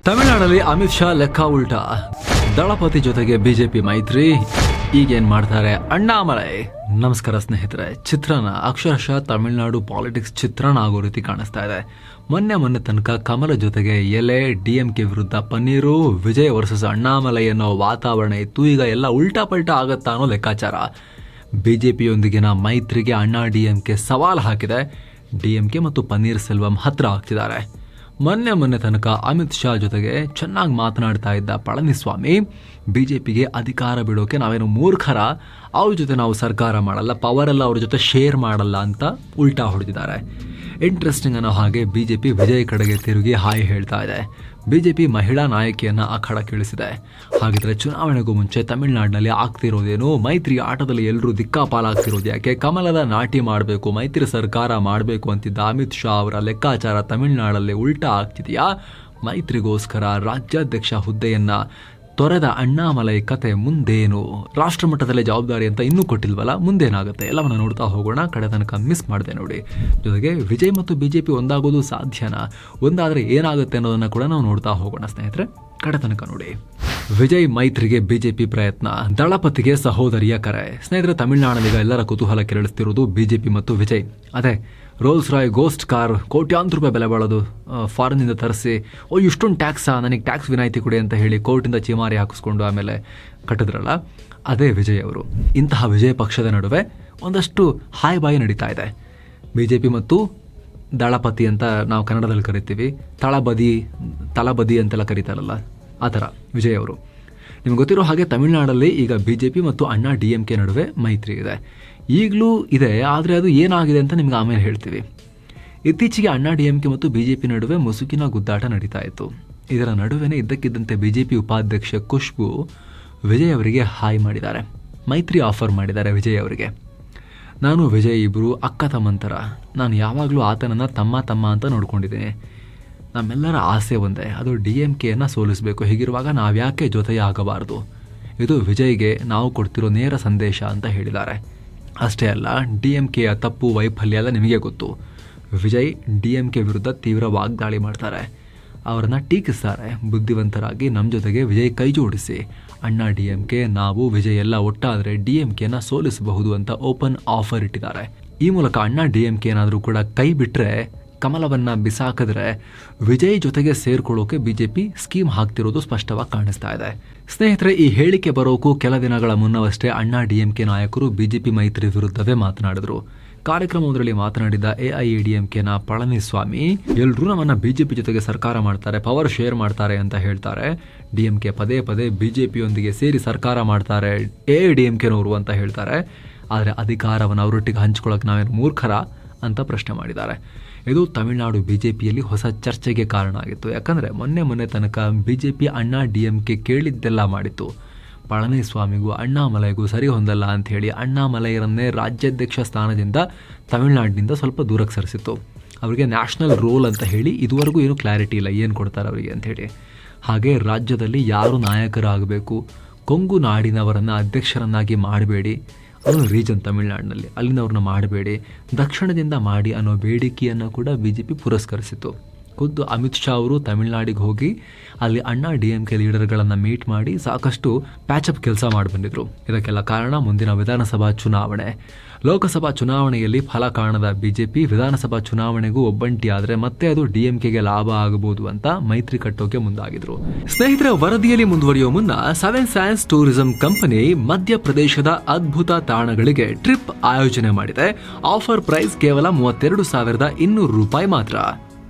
ತಮಿಳುನಾಡಲ್ಲಿ ಅಮಿತ್ ಶಾ ಲೆಕ್ಕ ಉಲ್ಟಾ. ದಳಪತಿ ಜೊತೆಗೆ ಬಿಜೆಪಿ ಮೈತ್ರಿ. ಈಗೇನ್ ಮಾಡ್ತಾರೆ ಅಣ್ಣಾಮಲೈ. ನಮಸ್ಕಾರ ಸ್ನೇಹಿತರೆ. ಚಿತ್ರಣ ಅಕ್ಷರಶಃ ತಮಿಳುನಾಡು ಪಾಲಿಟಿಕ್ಸ್ ಚಿತ್ರಣ ಆಗೋ ರೀತಿ ಕಾಣಿಸ್ತಾ ಇದೆ. ಮೊನ್ನೆ ತನಕ ಕಮಲ ಜೊತೆಗೆ ಎಲೆ, ಡಿಎಂಕೆ ವಿರುದ್ಧ ಪನ್ನೀರು, ವಿಜಯ್ ವರ್ಸಸ್ ಅಣ್ಣಾಮಲೈ ಅನ್ನೋ ವಾತಾವರಣ ಇತ್ತು. ಈಗ ಎಲ್ಲ ಉಲ್ಟಾ ಪಲ್ಟಾ ಆಗತ್ತಾ ಅನ್ನೋ ಲೆಕ್ಕಾಚಾರ. ಬಿಜೆಪಿಯೊಂದಿಗಿನ ಮೈತ್ರಿಗೆ ಅಣ್ಣಾ ಡಿಎಂಕೆ ಸವಾಲು ಹಾಕಿದೆ. ಡಿಎಂಕೆ ಮತ್ತು ಪನ್ನೀರ್ ಸೆಲ್ವಂ ಹತ್ರ ಆಗ್ತಿದ್ದಾರೆ. ಮೊನ್ನೆ ತನಕ ಅಮಿತ್ ಶಾ ಜೊತೆಗೆ ಚೆನ್ನಾಗಿ ಮಾತನಾಡ್ತಾ ಇದ್ದ ಪಳನಿಸ್ವಾಮಿ ಬಿಜೆಪಿಗೆ ಅಧಿಕಾರ ಬಿಡೋಕೆ ನಾವೇನು ಮೂರ್ಖರ, ಅವ್ರ ಜೊತೆ ನಾವು ಸರ್ಕಾರ ಮಾಡಲ್ಲ, ಪವರ್ ಎಲ್ಲ ಅವ್ರ ಜೊತೆ ಶೇರ್ ಮಾಡಲ್ಲ ಅಂತ ಉಲ್ಟಾ ಹೊಡೆದಿದ್ದಾರೆ. ಇಂಟ್ರೆಸ್ಟಿಂಗ್ ಅನ್ನೋ ಹಾಗೆ ಬಿಜೆಪಿ ವಿಜಯ್ ಕಡೆಗೆ ತಿರುಗಿ ಹಾಯ್ ಹೇಳ್ತಾ ಇದೆ. ಬಿಜೆಪಿ ಮಹಿಳಾ ನಾಯಕಿಯನ್ನ ಅಖಾಡಕ್ಕಿಳಿಸಿದೆ. ಹಾಗಿದ್ರೆ ಚುನಾವಣೆಗೂ ಮುಂಚೆ ತಮಿಳುನಾಡಿನಲ್ಲಿ ಆಗ್ತಿರೋದೇನು? ಮೈತ್ರಿ ಆಟದಲ್ಲಿ ಎಲ್ಲರೂ ದಿಕ್ಕಾಪಾಲಾಗ್ತಿರೋದು ಯಾಕೆ? ಕಮಲದ ನಾಟಿ ಮಾಡಬೇಕು, ಮೈತ್ರಿ ಸರ್ಕಾರ ಮಾಡಬೇಕು ಅಂತಿದ್ದ ಅಮಿತ್ ಶಾ ಅವರ ಲೆಕ್ಕಾಚಾರ ತಮಿಳುನಾಡಲ್ಲಿ ಉಲ್ಟಾ ಆಗ್ತಿದೆಯಾ? ಮೈತ್ರಿಗೋಸ್ಕರ ರಾಜ್ಯಾಧ್ಯಕ್ಷ ಹುದ್ದೆಯನ್ನ ತೊರೆದ ಅಣ್ಣಾಮಲೈ ಕತೆ ಮುಂದೇನು? ರಾಷ್ಟ್ರಮಟ್ಟದಲ್ಲಿ ಜವಾಬ್ದಾರಿ ಅಂತ ಇನ್ನೂ ಕೊಟ್ಟಿಲ್ವಲ್ಲ, ಮುಂದೇನಾಗುತ್ತೆ ಎಲ್ಲವನ್ನ ನೋಡ್ತಾ ಹೋಗೋಣ. ಕಡೆ ತನಕ ಮಿಸ್ ಮಾಡಿದೆ ನೋಡಿ. ಜೊತೆಗೆ ವಿಜಯ್ ಮತ್ತು ಬಿಜೆಪಿ ಒಂದಾಗೋದು ಸಾಧ್ಯನಾ? ಒಂದಾದರೆ ಏನಾಗುತ್ತೆ ಅನ್ನೋದನ್ನ ಕೂಡ ನಾವು ನೋಡ್ತಾ ಹೋಗೋಣ ಸ್ನೇಹಿತರೆ. ಕಡೆ ತನಕ ನೋಡಿ. ವಿಜಯ್ ಮೈತ್ರಿಗೆ ಬಿಜೆಪಿ ಪ್ರಯತ್ನ, ದಳಪತಿಗೆ ಸಹೋದರಿಯ ಕರೆ. ಸ್ನೇಹಿತರೆ, ತಮಿಳುನಾಡಿನೀಗ ಎಲ್ಲರ ಕುತೂಹಲ ಕೆರಳಿಸ್ತಿರೋದು ಬಿಜೆಪಿ ಮತ್ತು ವಿಜಯ್. ಅದೇ ರೋಲ್ಸ್ ರಾಯ್ ಗೋಸ್ಟ್ ಕಾರ್ ಕೋಟ್ಯಾಂತರ ರೂಪಾಯಿ ಬೆಲೆ ಬಾಳೋದು ಫಾರಿನ್ನಿಂದ ತರಿಸಿ, ಇಷ್ಟೊಂದು ಟ್ಯಾಕ್ಸಾ, ನನಗೆ ಟ್ಯಾಕ್ಸ್ ವಿನಾಯಿತಿ ಕೊಡಿ ಅಂತ ಹೇಳಿ ಕೋರ್ಟಿಂದ ಚೀಮಾರಿ ಹಾಕಿಸ್ಕೊಂಡು ಆಮೇಲೆ ಕಟ್ಟಿದ್ರಲ್ಲ, ಅದೇ ವಿಜಯ್ ಅವರು. ಇಂತಹ ವಿಜಯ್ ಪಕ್ಷದ ನಡುವೆ ಒಂದಷ್ಟು ಹಾಯ್ ಬಾಯಿ ನಡೀತಾ ಇದೆ. ಬಿಜೆಪಿ ಮತ್ತು ದಳಪತಿ ಅಂತ ನಾವು ಕನ್ನಡದಲ್ಲಿ ಕರಿತೀವಿ, ತಳಬದಿ ಅಂತೆಲ್ಲ ಕರೀತಾರಲ್ಲ, ಆ ಥರ ವಿಜಯ್ ಅವರು. ನಿಮ್ಗೆ ಗೊತ್ತಿರೋ ಹಾಗೆ ತಮಿಳುನಾಡಲ್ಲಿ ಈಗ ಬಿಜೆಪಿ ಮತ್ತು ಅಣ್ಣಾ ಡಿಎಂಕೆ ನಡುವೆ ಮೈತ್ರಿ ಇದೆ, ಈಗಲೂ ಇದೆ. ಆದರೆ ಅದು ಏನಾಗಿದೆ ಅಂತ ನಿಮ್ಗೆ ಆಮೇಲೆ ಹೇಳ್ತೀವಿ. ಇತ್ತೀಚೆಗೆ ಅಣ್ಣಾ ಡಿಎಂಕೆ ಮತ್ತು ಬಿಜೆಪಿ ನಡುವೆ ಮುಸುಕಿನ ಗುದ್ದಾಟ ನಡೀತಾ ಇತ್ತು. ಇದರ ನಡುವೆನೇ ಇದ್ದಕ್ಕಿದ್ದಂತೆ ಬಿಜೆಪಿ ಉಪಾಧ್ಯಕ್ಷ ಖುಷ್ಬು ವಿಜಯ್ ಅವರಿಗೆ ಹಾಯ್ ಮಾಡಿದ್ದಾರೆ, ಮೈತ್ರಿ ಆಫರ್ ಮಾಡಿದ್ದಾರೆ ವಿಜಯ್ ಅವರಿಗೆ. ನಾನು ವಿಜಯ್ ಇಬ್ಬರು ಅಕ್ಕ ತಮ್ಮಂತರ, ನಾನು ಯಾವಾಗಲೂ ಆತನನ್ನು ತಮ್ಮ ಅಂತ ನೋಡ್ಕೊಂಡಿದ್ದೀನಿ. ನಮ್ಮೆಲ್ಲರ ಆಸೆ ಒಂದೇ, ಅದು ಡಿಎಂಕೆಯನ್ನು ಸೋಲಿಸಬೇಕು. ಹೀಗಿರುವಾಗ ನಾವ್ಯಾಕೆ ಜೊತೆಯಾಗಬಾರ್ದು? ಇದು ವಿಜಯ್ಗೆ ನಾವು ಕೊಡ್ತಿರೋ ನೇರ ಸಂದೇಶ ಅಂತ ಹೇಳಿದ್ದಾರೆ. ಅಷ್ಟೇ ಅಲ್ಲ, ಡಿಎಂಕೆಯ ತಪ್ಪು ವೈಫಲ್ಯ ಎಲ್ಲ ನಿಮಗೆ ಗೊತ್ತು. ವಿಜಯ್ ಡಿಎಂಕೆ ವಿರುದ್ಧ ತೀವ್ರ ವಾಗ್ದಾಳಿ ಮಾಡ್ತಾರೆ, ಅವರನ್ನು ಟೀಕಿಸ್ತಾರೆ. ಬುದ್ಧಿವಂತರಾಗಿ ನಮ್ಮ ಜೊತೆಗೆ ವಿಜಯ್ ಕೈ ಜೋಡಿಸಿ, ಅಣ್ಣಾ ಡಿಎಂಕೆ ನಾವು ವಿಜಯ್ ಎಲ್ಲ ಒಟ್ಟಾದರೆ ಡಿಎಂಕೆನ ಸೋಲಿಸಬಹುದು ಅಂತ ಓಪನ್ ಆಫರ್ ಇಟ್ಟಿದ್ದಾರೆ. ಈ ಮೂಲಕ ಅಣ್ಣಾ ಡಿಎಂಕೆ ಏನಾದರೂ ಕೂಡ ಕೈ ಬಿಟ್ಟರೆ, ಕಮಲವನ್ನು ಬಿಸಾಕಿದ್ರೆ ವಿಜಯ್ ಜೊತೆಗೆ ಸೇರ್ಕೊಳ್ಳೋಕೆ ಬಿಜೆಪಿ ಸ್ಕೀಮ್ ಹಾಕ್ತಿರೋದು ಸ್ಪಷ್ಟವಾಗಿ ಕಾಣಿಸ್ತಾ ಇದೆ. ಸ್ನೇಹಿತರೆ, ಈ ಹೇಳಿಕೆ ಬರೋಕ್ಕೂ ಕೆಲ ದಿನಗಳ ಮುನ್ನವಷ್ಟೇ ಅಣ್ಣಾ ಡಿಎಂಕೆ ನಾಯಕರು ಬಿಜೆಪಿ ಮೈತ್ರಿ ವಿರುದ್ಧವೇ ಮಾತನಾಡಿದ್ರು. ಕಾರ್ಯಕ್ರಮವೊಂದರಲ್ಲಿ ಮಾತನಾಡಿದ ಎಐಎಡಿಎಂಕೆನ ಪಳನಿಸ್ವಾಮಿ, ಎಲ್ಲರೂ ನಮ್ಮನ್ನ ಬಿಜೆಪಿ ಜೊತೆಗೆ ಸರ್ಕಾರ ಮಾಡ್ತಾರೆ, ಪವರ್ ಶೇರ್ ಮಾಡ್ತಾರೆ ಅಂತ ಹೇಳ್ತಾರೆ. ಡಿಎಂಕೆ ಪದೇ ಬಿಜೆಪಿಯೊಂದಿಗೆ ಸೇರಿ ಸರ್ಕಾರ ಮಾಡ್ತಾರೆ ಎಐಎಡಿಎಂಕೆನವರು ಅಂತ ಹೇಳ್ತಾರೆ. ಆದರೆ ಅಧಿಕಾರವನ್ನು ಅವರೊಟ್ಟಿಗೆ ಹಂಚ್ಕೊಳ್ಳೋಕೆ ನಾವೇನು ಮೂರ್ಖರ ಅಂತ ಪ್ರಶ್ನೆ ಮಾಡಿದ್ದಾರೆ. ಇದು ತಮಿಳುನಾಡು ಬಿಜೆಪಿಯಲ್ಲಿ ಹೊಸ ಚರ್ಚೆಗೆ ಕಾರಣ ಆಗಿತ್ತು. ಯಾಕಂದರೆ ಮೊನ್ನೆ ತನಕ ಬಿಜೆಪಿ ಅಣ್ಣಾ ಡಿಎಂಕೆ ಕೇಳಿದ್ದೆಲ್ಲ ಮಾಡಿತ್ತು. ಪಳನಿಸ್ವಾಮಿಗೂ ಅಣ್ಣಾಮಲೈಗೂ ಸರಿ ಹೊಂದಲ್ಲ ಅಂಥೇಳಿ ಅಣ್ಣಾಮಲೈರನ್ನೇ ರಾಜ್ಯಾಧ್ಯಕ್ಷ ಸ್ಥಾನದಿಂದ ತಮಿಳುನಾಡಿನಿಂದ ಸ್ವಲ್ಪ ದೂರಕ್ಕೆ ಸರಿಸಿತ್ತು. ಅವರಿಗೆ ನ್ಯಾಷನಲ್ ರೋಲ್ ಅಂತ ಹೇಳಿ ಇದುವರೆಗೂ ಏನೂ ಕ್ಲಾರಿಟಿ ಇಲ್ಲ, ಏನು ಕೊಡ್ತಾರೆ ಅವರಿಗೆ ಅಂಥೇಳಿ. ಹಾಗೆ ರಾಜ್ಯದಲ್ಲಿ ಯಾರು ನಾಯಕರಾಗಬೇಕು, ಕೊಂಗು ನಾಡಿನವರನ್ನು ಅಧ್ಯಕ್ಷರನ್ನಾಗಿ ಮಾಡಬೇಡಿ, ಅದು ರೀಜನ್ ತಮಿಳುನಾಡಿನಲ್ಲಿ, ಅಲ್ಲಿನವ್ರನ್ನ ಮಾಡಬೇಡಿ, ದಕ್ಷಿಣದಿಂದ ಮಾಡಿ ಅನ್ನೋ ಬೇಡಿಕೆಯನ್ನು ಕೂಡ ಬಿಜೆಪಿ ಪುರಸ್ಕರಿಸಿತು. ಖುದ್ದು ಅಮಿತ್ ಶಾ ಅವರು ತಮಿಳುನಾಡಿಗೆ ಹೋಗಿ ಅಲ್ಲಿ ಅಣ್ಣಾ ಡಿಎಂಕೆ ಲೀಡರ್ಗಳನ್ನು ಮೀಟ್ ಮಾಡಿ ಸಾಕಷ್ಟು ಪ್ಯಾಚಪ್ ಕೆಲಸ ಮಾಡಿ ಬಂದಿದ್ರು. ಇದಕ್ಕೆಲ್ಲ ಕಾರಣ ಮುಂದಿನ ವಿಧಾನಸಭಾ ಚುನಾವಣೆ. ಲೋಕಸಭಾ ಚುನಾವಣೆಯಲ್ಲಿ ಫಲ ಕಾಣದ ಬಿಜೆಪಿ ವಿಧಾನಸಭಾ ಚುನಾವಣೆಗೂ ಒಬ್ಬಂಟಿ ಆದರೆ ಮತ್ತೆ ಅದು ಡಿಎಂಕೆಗೆ ಲಾಭ ಆಗಬಹುದು ಅಂತ ಮೈತ್ರಿ ಕಟ್ಟೋಕೆ ಮುಂದಾಗಿದ್ರು. ಸ್ನೇಹಿತರ, ವರದಿಯಲ್ಲಿ ಮುಂದುವರಿಯುವ ಮುನ್ನ ಸೆವೆನ್ ಸೈನ್ಸ್ ಟೂರಿಸಂ ಕಂಪನಿ ಮಧ್ಯಪ್ರದೇಶದ ಅದ್ಭುತ ತಾಣಗಳಿಗೆ ಟ್ರಿಪ್ ಆಯೋಜನೆ ಮಾಡಿದೆ. ಆಫರ್ ಪ್ರೈಸ್ ಕೇವಲ 32,200 ರೂಪಾಯಿ ಮಾತ್ರ.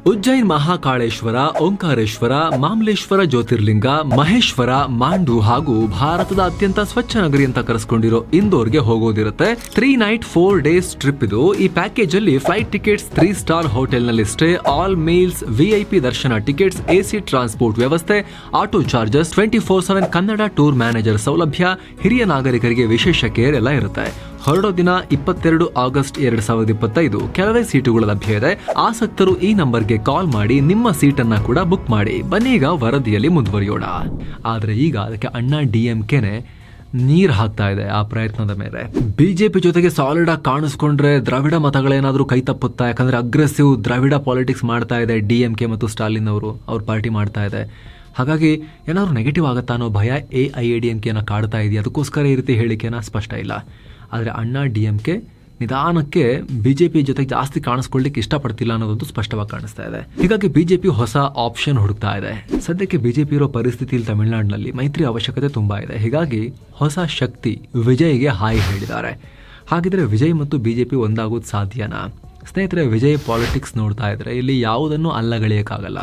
ಉಜ್ಜೈನ್, ಮಹಾಕಾಳೇಶ್ವರ, ಓಂಕಾರೇಶ್ವರ, ಮಾಮಲೇಶ್ವರ ಜ್ಯೋತಿರ್ಲಿಂಗ, ಮಹೇಶ್ವರ, ಮಾಂಡು ಹಾಗೂ ಭಾರತದ ಅತ್ಯಂತ ಸ್ವಚ್ಛ ನಗರಿ ಅಂತ ಕರೆಸ್ಕೊಂಡಿರೋ ಇಂದೋರ್ಗೆ ಹೋಗೋದಿರುತ್ತೆ. 3 ನೈಟ್ 4 ಡೇಸ್ ಟ್ರಿಪ್ ಇದು. ಈ ಪ್ಯಾಕೇಜ್ ಅಲ್ಲಿ ಫ್ಲೈಟ್ ಟಿಕೆಟ್ಸ್, 3 ಸ್ಟಾರ್ ಹೋಟೆಲ್ ನಲ್ಲಿ ಸ್ಟೇ, ಆಲ್ ಮೀಲ್ಸ್, ವಿಐಪಿ ದರ್ಶನ ಟಿಕೆಟ್ಸ್, ಎಸಿ ಟ್ರಾನ್ಸ್ಪೋರ್ಟ್ ವ್ಯವಸ್ಥೆ, auto charges, 24/7 Kannada tour manager ಸೌಲಭ್ಯ, ಹಿರಿಯ ನಾಗರಿಕರಿಗೆ ವಿಶೇಷ ಕೇರ್ ಎಲ್ಲ ಇರುತ್ತೆ. ಹೊರಡೋ ದಿನ 22 ಆಗಸ್ಟ್ 2025. ಕೆಲವೇ ಸೀಟುಗಳು ಲಭ್ಯ ಇದೆ. ಆಸಕ್ತರು ಈ ನಂಬರ್ಗೆ ಕಾಲ್ ಮಾಡಿ ನಿಮ್ಮ ಸೀಟನ್ನ ಕೂಡ ಬುಕ್ ಮಾಡಿ. ಬನ್ನಿ ಈಗ ವರದಿಯಲ್ಲಿ ಮುಂದುವರಿಯೋಣ. ಆದರೆ ಈಗ ಅದಕ್ಕೆ ಅಣ್ಣಾ ಡಿಎಂಕೆನೆ ನೀರು ಹಾಕ್ತಾ ಇದೆ ಆ ಪ್ರಯತ್ನದ ಮೇಲೆ. ಬಿಜೆಪಿ ಜೊತೆಗೆ ಸಾಲಿಡ್ ಆಗಿ ಕಾಣಿಸ್ಕೊಂಡ್ರೆ ದ್ರಾವಿಡ ಮತಗಳೇನಾದ್ರೂ ಕೈ ತಪ್ಪುತ್ತಾ? ಯಾಕಂದ್ರೆ ಅಗ್ರೆಸಿವ್ ದ್ರಾವಿಡ ಪಾಲಿಟಿಕ್ಸ್ ಮಾಡ್ತಾ ಇದೆ ಡಿಎಂಕೆ ಮತ್ತು ಸ್ಟಾಲಿನ್ ಅವರು, ಅವ್ರ ಪಾರ್ಟಿ ಮಾಡ್ತಾ ಇದೆ. ಹಾಗಾಗಿ ಏನಾದರೂ ನೆಗೆಟಿವ್ ಆಗುತ್ತಾ ಅನ್ನೋ ಭಯ AIADMKನ ಕಾಡ್ತಾ ಇದೆಯಾ, ಅದಕ್ಕೋಸ್ಕರ ಈ ರೀತಿ ಹೇಳಿಕೆನ ಸ್ಪಷ್ಟ ಇಲ್ಲ. ಆದರೆ ಅಣ್ಣಾ DMK ನಿಧಾನಕ್ಕೆ ಬಿಜೆಪಿ ಜೊತೆಗೆ ಜಾಸ್ತಿ ಕಾಣಿಸ್ಕೊಳ್ಳಿಕ್ಕೆ ಇಷ್ಟಪಡ್ತಿಲ್ಲ ಅನ್ನೋದೊಂದು ಸ್ಪಷ್ಟವಾಗಿ ಕಾಣಿಸ್ತಾ ಇದೆ. ಹೀಗಾಗಿ ಬಿಜೆಪಿ ಹೊಸ ಆಪ್ಷನ್ ಹುಡುಕ್ತಾ ಇದೆ. ಸದ್ಯಕ್ಕೆ ಬಿಜೆಪಿ ಇರೋ ಪರಿಸ್ಥಿತಿಯಲ್ಲಿ ತಮಿಳುನಾಡಿನಲ್ಲಿ ಮೈತ್ರಿ ಅವಶ್ಯಕತೆ ತುಂಬಾ ಇದೆ. ಹೀಗಾಗಿ ಹೊಸ ಶಕ್ತಿ ವಿಜಯ್ಗೆ ಹಾಯ್ ಹೇಳಿದ್ದಾರೆ. ಹಾಗಿದ್ರೆ ವಿಜಯ್ ಮತ್ತು ಬಿಜೆಪಿ ಒಂದಾಗೋದು ಸಾಧ್ಯನಾ? ಸ್ನೇಹಿತರೆ, ವಿಜಯ್ ಪಾಲಿಟಿಕ್ಸ್ ನೋಡ್ತಾ ಇದ್ರೆ ಇಲ್ಲಿ ಯಾವುದನ್ನು ಅಲ್ಲಗಳೆಯೋಕ್ಕಾಗಲ್ಲ.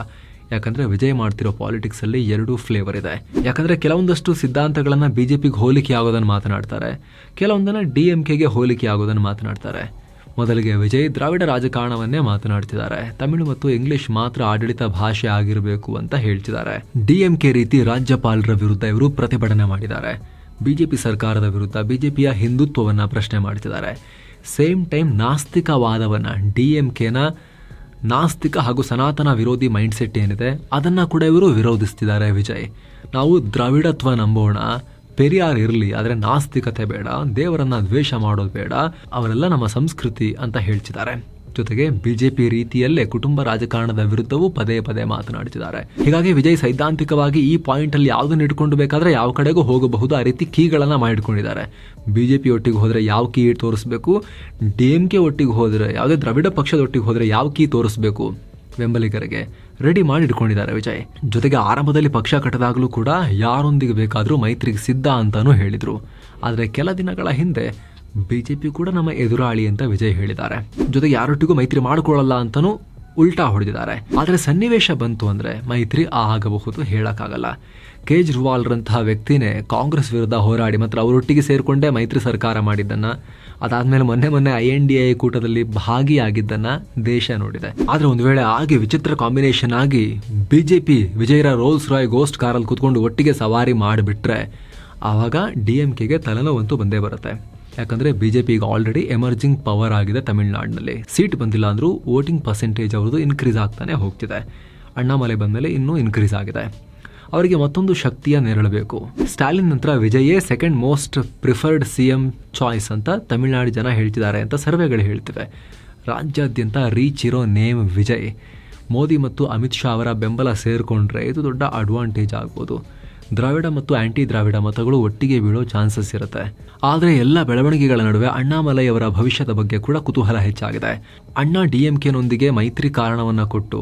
ಯಾಕಂದ್ರೆ ವಿಜಯ್ ಮಾಡ್ತಿರೋ ಪಾಲಿಟಿಕ್ಸ್ ಅಲ್ಲಿ 2 ಫ್ಲೇವರ್ ಇದೆ. ಯಾಕಂದ್ರೆ ಕೆಲವೊಂದಷ್ಟು ಸಿದ್ಧಾಂತಗಳನ್ನ ಬಿಜೆಪಿಗೆ ಹೋಲಿಕೆ ಆಗೋದನ್ನು ಮಾತನಾಡ್ತಾರೆ, ಕೆಲವೊಂದನ್ನ DMKಗೆ ಹೋಲಿಕೆ ಆಗೋದನ್ನು ಮಾತನಾಡ್ತಾರೆ. ಮೊದಲಿಗೆ ವಿಜಯ್ ದ್ರಾವಿಡ ರಾಜಕಾರಣವನ್ನೇ ಮಾತನಾಡ್ತಿದ್ದಾರೆ. ತಮಿಳು ಮತ್ತು ಇಂಗ್ಲಿಷ್ ಮಾತ್ರ ಆಡಳಿತ ಭಾಷೆ ಆಗಿರಬೇಕು ಅಂತ ಹೇಳ್ತಿದ್ದಾರೆ. DMK ರೀತಿ ರಾಜ್ಯಪಾಲರ ವಿರುದ್ಧ ಇವರು ಪ್ರತಿಭಟನೆ ಮಾಡಿದ್ದಾರೆ. ಬಿಜೆಪಿ ಸರ್ಕಾರದ ವಿರುದ್ಧ ಬಿಜೆಪಿಯ ಹಿಂದುತ್ವವನ್ನ ಪ್ರಶ್ನೆ ಮಾಡ್ತಿದ್ದಾರೆ. ಸೇಮ್ ಟೈಮ್ ನಾಸ್ತಿಕವಾದವನ್ನ DMKನ ನಾಸ್ತಿಕ ಹಾಗೂ ಸನಾತನ ವಿರೋಧಿ ಮೈಂಡ್ಸೆಟ್ ಏನಿದೆ ಅದನ್ನ ಕೂಡ ಇವರು ವಿರೋಧಿಸ್ತಿದ್ದಾರೆ. ವಿಜಯ್, ನಾವು ದ್ರಾವಿಡತ್ವ ನಂಬೋಣ, ಪೆರಿಯಾರ್ ಇರಲಿ, ಆದರೆ ನಾಸ್ತಿಕತೆ ಬೇಡ, ದೇವರನ್ನ ದ್ವೇಷ ಮಾಡೋದು ಬೇಡ, ಅವರೆಲ್ಲ ನಮ್ಮ ಸಂಸ್ಕೃತಿ ಅಂತ ಹೇಳ್ತಿದ್ದಾರೆ. ಜೊತೆಗೆ ಬಿಜೆಪಿ ರೀತಿಯಲ್ಲೇ ಕುಟುಂಬ ರಾಜಕಾರಣದ ವಿರುದ್ಧವೂ ಪದೇ ಪದೇ ಮಾತನಾಡ್ತಿದ್ದಾರೆ. ಹೀಗಾಗಿ ವಿಜಯ್ ಸೈದ್ಧಾಂತಿಕವಾಗಿ ಈ ಪಾಯಿಂಟ್ ಅಲ್ಲಿ ಯಾವುದನ್ನ ಇಟ್ಕೊಂಡು ಬೇಕಾದ್ರೆ ಯಾವ ಕಡೆಗೂ ಹೋಗಬಹುದು, ಆ ರೀತಿ ಕೀಗಳನ್ನ ಮಾಡಿಟ್ಕೊಂಡಿದ್ದಾರೆ. ಬಿಜೆಪಿ ಒಟ್ಟಿಗೆ ಹೋದ್ರೆ ಯಾವ ಕೀ ತೋರಿಸ್ಬೇಕು, DMK ಒಟ್ಟಿಗೆ ಹೋದ್ರೆ, ಯಾವುದೇ ದ್ರಾವಿಡ ಪಕ್ಷದ ಒಟ್ಟಿಗೆ ಹೋದ್ರೆ ಯಾವ ಕೀ ತೋರಿಸ್ಬೇಕು, ಬೆಂಬಲಿಗರಿಗೆ ರೆಡಿ ಮಾಡಿ ಇಟ್ಕೊಂಡಿದ್ದಾರೆ ವಿಜಯ್. ಜೊತೆಗೆ ಆರಂಭದಲ್ಲಿ ಪಕ್ಷ ಕಟ್ಟದಾಗಲೂ ಕೂಡ ಯಾರೊಂದಿಗೆ ಬೇಕಾದರೂ ಮೈತ್ರಿಗೆ ಸಿದ್ಧ ಅಂತಾನೂ ಹೇಳಿದ್ರು. ಆದರೆ ಕೆಲ ದಿನಗಳ ಹಿಂದೆ ಬಿಜೆಪಿ ಕೂಡ ನಮ್ಮ ಎದುರಾಳಿ ಅಂತ ವಿಜಯ್ ಹೇಳಿದ್ದಾರೆ. ಜೊತೆಗೆ ಯಾರೊಟ್ಟಿಗೂ ಮೈತ್ರಿ ಮಾಡಿಕೊಳ್ಳಲ್ಲ ಅಂತಾನೂ ಉಲ್ಟಾ ಹೊಡೆದಿದ್ದಾರೆ. ಆದರೆ ಸನ್ನಿವೇಶ ಬಂತು ಅಂದ್ರೆ ಮೈತ್ರಿ ಆಗಬಹುದು, ಹೇಳಕ್ಕಾಗಲ್ಲ. ಕೇಜ್ರಿವಾಲ್ರಂತಹ ವ್ಯಕ್ತಿನೇ ಕಾಂಗ್ರೆಸ್ ವಿರುದ್ಧ ಹೋರಾಡಿ ಮಾತ್ರ ಅವರೊಟ್ಟಿಗೆ ಸೇರ್ಕೊಂಡೇ ಮೈತ್ರಿ ಸರ್ಕಾರ ಮಾಡಿದ್ದನ್ನ, ಅದಾದ್ಮೇಲೆ ಮೊನ್ನೆ INDA ಕೂಟದಲ್ಲಿ ಭಾಗಿಯಾಗಿದ್ದನ್ನ ದೇಶ ನೋಡಿದೆ. ಆದ್ರೆ ಒಂದು ವೇಳೆ ಆಗಿ ವಿಚಿತ್ರ ಕಾಂಬಿನೇಷನ್ ಆಗಿ ಬಿಜೆಪಿ ವಿಜಯರ ರೋಲ್ಸ್ ರಾಯ್ ಗೋಸ್ಟ್ ಕಾರಲ್ಲಿ ಕೂತ್ಕೊಂಡು ಒಟ್ಟಿಗೆ ಸವಾರಿ ಮಾಡಿಬಿಟ್ರೆ ಆವಾಗ DMKಗೆ ತಲೆನೋವಂತೂ ಬಂದೇ ಬರುತ್ತೆ. ಯಾಕಂದ್ರೆ ಬಿಜೆಪಿ ಈಗ ಆಲ್ರೆಡಿ ಎಮರ್ಜಿಂಗ್ ಪವರ್ ಆಗಿದೆ. ತಮಿಳುನಾಡಿನಲ್ಲಿ ಸೀಟ್ ಬಂದಿಲ್ಲ ಅಂದ್ರೂ ವೋಟಿಂಗ್ ಪರ್ಸೆಂಟೇಜ್ ಅವ್ರದ್ದು ಇನ್ಕ್ರೀಸ್ ಆಗ್ತಾನೆ ಹೋಗ್ತಿದೆ. ಅಣ್ಣಾಮಲೈ ಬಂದಮೇಲೆ ಇನ್ನೂ ಇನ್ಕ್ರೀಸ್ ಆಗಿದೆ. ಅವರಿಗೆ ಮತ್ತೊಂದು ಶಕ್ತಿಯ ನೆರಳಬೇಕು. ಸ್ಟಾಲಿನ್ ನಂತರ ವಿಜಯೇ second most preferred CM choice ಅಂತ ತಮಿಳುನಾಡು ಜನ ಹೇಳ್ತಿದ್ದಾರೆ ಅಂತ ಸರ್ವೆಗಳು ಹೇಳ್ತಿವೆ. ರಾಜ್ಯಾದ್ಯಂತ ರೀಚ್ ಇರೋ ನೇಮ್ ವಿಜಯ್. ಮೋದಿ ಮತ್ತು ಅಮಿತ್ ಶಾ ಅವರ ಬೆಂಬಲ ಸೇರ್ಕೊಂಡ್ರೆ ಇದು ದೊಡ್ಡ ಅಡ್ವಾಂಟೇಜ್ ಆಗ್ಬೋದು. ದ್ರಾವಿಡ ಮತ್ತು ಆಂಟಿ ದ್ರಾವಿಡ ಮತಗಳು ಒಟ್ಟಿಗೆ ಬೀಳೋ ಚಾನ್ಸಸ್ ಇರುತ್ತೆ. ಆದರೆ ಎಲ್ಲ ಬೆಳವಣಿಗೆಗಳ ನಡುವೆ ಅಣ್ಣಾಮಲೈ ಅವರ ಭವಿಷ್ಯದ ಬಗ್ಗೆ ಕೂಡ ಕುತೂಹಲ ಹೆಚ್ಚಾಗಿದೆ. ಅಣ್ಣಾ DMKನೊಂದಿಗೆ ಮೈತ್ರಿ ಕಾರಣವನ್ನ ಕೊಟ್ಟು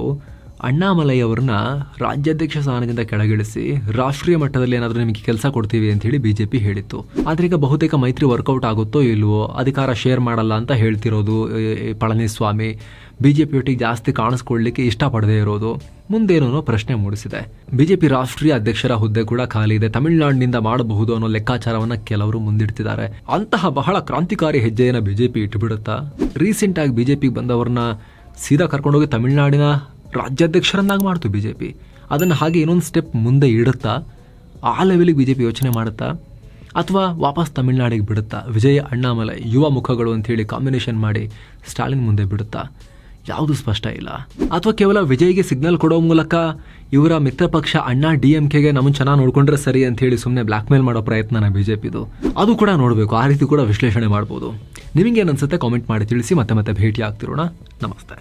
ಅಣ್ಣಾಮಲೈ ಅವರನ್ನ ರಾಜ್ಯಾಧ್ಯಕ್ಷ ಸ್ಥಾನದಿಂದ ಕೆಳಗಿಳಿಸಿ ರಾಷ್ಟ್ರೀಯ ಮಟ್ಟದಲ್ಲಿ ಏನಾದರೂ ನಿಮಗೆ ಕೆಲಸ ಕೊಡ್ತೀವಿ ಅಂತ ಹೇಳಿ ಬಿಜೆಪಿ ಹೇಳಿತ್ತು. ಆದ್ರೆ ಈಗ ಬಹುತೇಕ ಮೈತ್ರಿ ವರ್ಕೌಟ್ ಆಗುತ್ತೋ ಇಲ್ವೋ, ಅಧಿಕಾರ ಶೇರ್ ಮಾಡಲ್ಲ ಅಂತ ಹೇಳ್ತಿರೋದು ಪಳನಿಸ್ವಾಮಿ, ಬಿಜೆಪಿಯೊಟ್ಟಿಗೆ ಜಾಸ್ತಿ ಕಾಣಿಸ್ಕೊಳ್ಳಿಕ್ಕೆ ಇಷ್ಟಪಡದೇ ಇರೋದು ಮುಂದೇನೋ ಪ್ರಶ್ನೆ ಮೂಡಿಸಿದೆ. ಬಿಜೆಪಿ ರಾಷ್ಟ್ರೀಯ ಅಧ್ಯಕ್ಷರ ಹುದ್ದೆ ಕೂಡ ಖಾಲಿ ಇದೆ, ತಮಿಳುನಾಡಿನಿಂದ ಮಾಡಬಹುದು ಅನ್ನೋ ಲೆಕ್ಕಾಚಾರವನ್ನ ಕೆಲವರು ಮುಂದಿಡ್ತಿದ್ದಾರೆ. ಅಂತಹ ಬಹಳ ಕ್ರಾಂತಿಕಾರಿ ಹೆಜ್ಜೆಯನ್ನ ಬಿಜೆಪಿ ಇಟ್ಟುಬಿಡುತ್ತಾ? ರೀಸೆಂಟ್ ಆಗಿ ಬಿಜೆಪಿಗೆ ಬಂದವರನ್ನ ಸೀದಾ ಕರ್ಕೊಂಡೋಗಿ ತಮಿಳುನಾಡಿನ ರಾಜ್ಯಾಧ್ಯಕ್ಷರನ್ನಾಗಿ ಮಾಡ್ತು ಬಿಜೆಪಿ. ಅದನ್ನು ಹಾಗೆ ಇನ್ನೊಂದು ಸ್ಟೆಪ್ ಮುಂದೆ ಇಡುತ್ತಾ ಆ ಲೆವೆಲಿಗೆ ಬಿಜೆಪಿ ಯೋಚನೆ ಮಾಡುತ್ತಾ, ಅಥವಾ ವಾಪಸ್ ತಮಿಳುನಾಡಿಗೆ ಬಿಡುತ್ತಾ? ವಿಜಯ್ ಅಣ್ಣಾಮಲೈ ಯುವ ಮುಖಗಳು ಅಂತೇಳಿ ಕಾಂಬಿನೇಷನ್ ಮಾಡಿ ಸ್ಟಾಲಿನ್ ಮುಂದೆ ಬಿಡುತ್ತಾ? ಯಾವುದು ಸ್ಪಷ್ಟ ಇಲ್ಲ. ಅಥವಾ ಕೇವಲ ವಿಜಯ್ಗೆ ಸಿಗ್ನಲ್ ಕೊಡೋ ಮೂಲಕ ಇವರ ಮಿತ್ರ ಪಕ್ಷ ಅಣ್ಣಾ DMKಗೆ ನಮ್ಮನ್ನು ಚೆನ್ನಾಗಿ ನೋಡ್ಕೊಂಡ್ರೆ ಸರಿ ಅಂತ ಹೇಳಿ ಸುಮ್ಮನೆ ಬ್ಲ್ಯಾಕ್ ಮೇಲ್ ಮಾಡೋ ಪ್ರಯತ್ನನ ಬಿಜೆಪಿದು, ಅದು ಕೂಡ ನೋಡಬೇಕು. ಆ ರೀತಿ ಕೂಡ ವಿಶ್ಲೇಷಣೆ ಮಾಡ್ಬೋದು. ನಿಮಗೇನು ಅನ್ಸುತ್ತೆ ಕಾಮೆಂಟ್ ಮಾಡಿ ತಿಳಿಸಿ. ಮತ್ತೆ ಭೇಟಿ ಆಗ್ತಿರೋಣ. ನಮಸ್ತೆ.